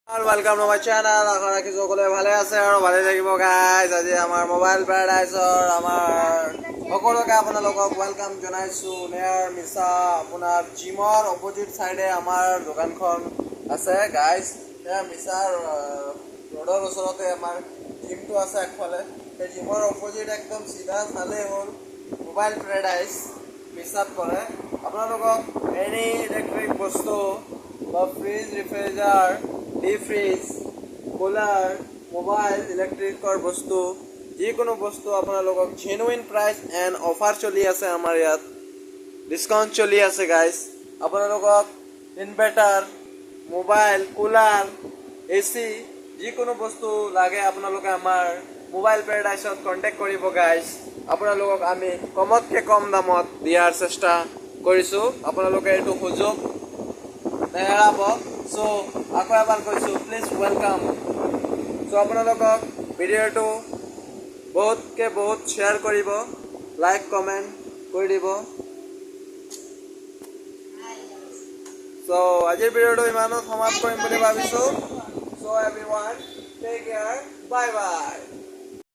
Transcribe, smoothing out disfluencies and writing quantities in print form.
Welcome to my channel. আশা ৰাখি সকলোৱে ভালে আছে আৰু ভালে থাকিব গাইজ। আজি আমাৰ মোবাইল পেৰাডাইজৰ সকলোকে আপোনালোকক ৱেলকাম জনাইছো। নেয়াৰ মিছা আপোনাৰ জিমৰ অপজিট চাইডে আমাৰ দোকানখন আছে গাইজ। নেয়াৰ মিছাৰ ৰোডৰ ওচৰতে আমাৰ জিমটো আছে একফালে। সেই জিমৰ অপজিট একদম চিধা চালে হ'ল মোবাইল পেৰাডাইজ মিছাত পৰে। আপোনালোকক এনি ইলেক্ট্ৰিক বস্তু বা fridge refrigerator deep fridge cooler mobile ইলেক্ট্ৰিকৰ বস্তু যিকোনো বস্তু আপোনালোকক জেনুইন প্ৰাইচ এণ্ড অফাৰ চলি আছে। আমাৰ ইয়াত ডিছকাউণ্ট চলি আছে গাইজ। আপোনালোকক ইনভাৰ্টাৰ মোবাইল কুলাৰ AC যিকোনো বস্তু লাগে আপোনালোকে আমাৰ মোবাইল পেৰাডাইজত কণ্টেক্ট কৰিব গাইজ। আপোনালোকক আমি কমতকৈ কম দামত দিয়াৰ চেষ্টা কৰিছোঁ। আপোনালোকে এইটো সুযোগ নেহেৰাব। চ' আকৌ এবাৰ কৈছোঁ, প্লিজ ৱেলকাম। চ' আপোনালোকক ভিডিঅ'টো বহুতকৈ বহুত শ্বেয়াৰ কৰিব, লাইক কমেণ্ট কৰি দিব। চ' আজিৰ ভিডিঅ'টো ইমানত সমাপ্ত কৰিম বুলি ভাবিছোঁ। So' everyone take care, bye বাই।